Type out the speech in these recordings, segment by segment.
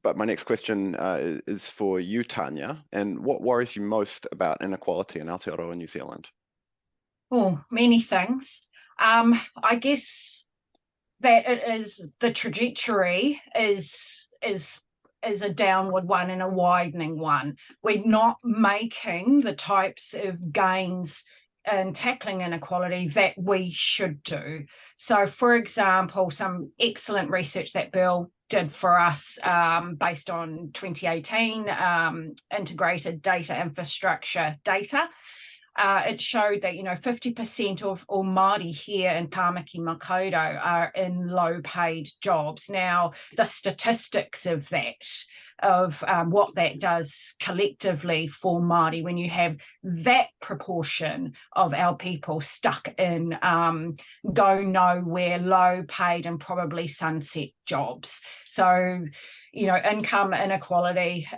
But my next question is for you, Tania. And what worries you most about inequality in Aotearoa New Zealand? Oh, many things. I guess that it is the trajectory is a downward one and a widening one. We're not making the types of gains in tackling inequality that we should do. So, for example, some excellent research that Bill did for us based on 2018 integrated data infrastructure data. It showed that 50% of all Māori here in Tāmaki Makaurau are in low-paid jobs. Now, the statistics of that, what that does collectively for Māori, when you have that proportion of our people stuck in go nowhere, low-paid and probably sunset jobs. So, income inequality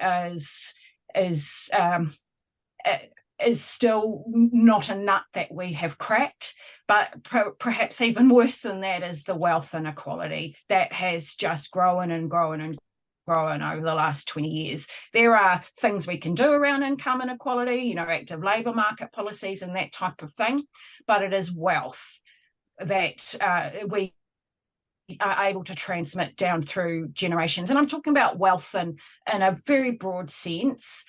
is still not a nut that we have cracked, but perhaps even worse than that is the wealth inequality that has just grown and grown and grown over the last 20 years. There are things we can do around income inequality, active labour market policies and that type of thing, but it is wealth that we are able to transmit down through generations. And I'm talking about wealth in a very broad sense.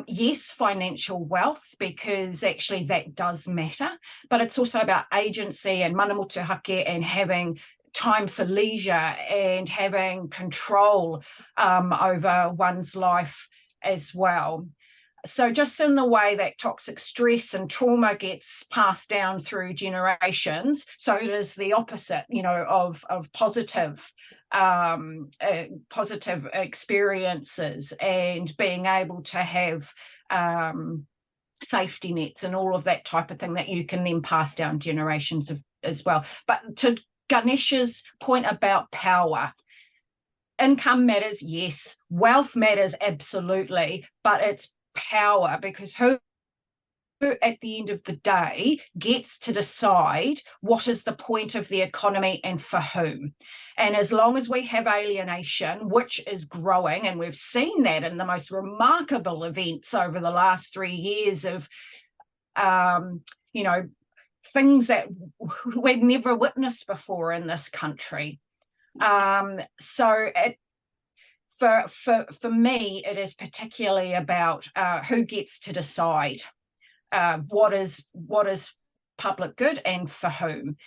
Yes, financial wealth, because actually that does matter, but it's also about agency and mana motuhake and having time for leisure and having control over one's life as well. So just in the way that toxic stress and trauma gets passed down through generations, so it is the opposite, of positive positive experiences and being able to have safety nets and all of that type of thing that you can then pass down generations as well. But to Ganesh's point about power, income matters, yes. Wealth matters, absolutely. But it's power, because who at the end of the day gets to decide what is the point of the economy and for whom. And as long as we have alienation, which is growing, and we've seen that in the most remarkable events over the last 3 years of things that we'd never witnessed before in this country. For me, it is particularly about who gets to decide what is public good and for whom.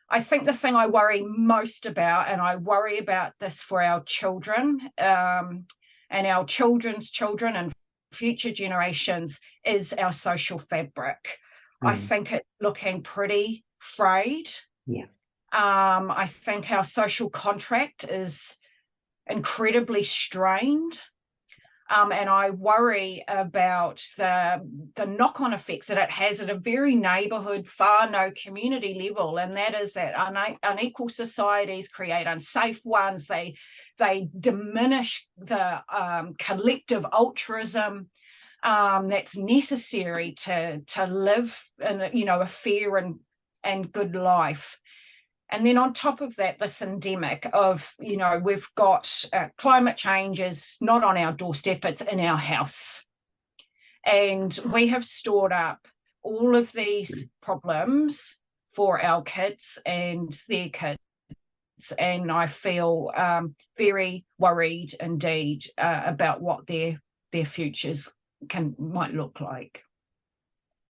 I think the thing I worry most about, and I worry about this for our children and our children's children and future generations, is our social fabric. I think it's looking pretty frayed. Yeah. I think our social contract is incredibly strained, and I worry about the knock-on effects that it has at a very neighbourhood, whānau community level, and that is that unequal societies create unsafe ones. They diminish the collective altruism that's necessary to live in a fair and good life. And then on top of that, this endemic of, we've got climate change is not on our doorstep, it's in our house. And we have stored up all of these problems for our kids and their kids. And I feel very worried indeed about what their futures might look like.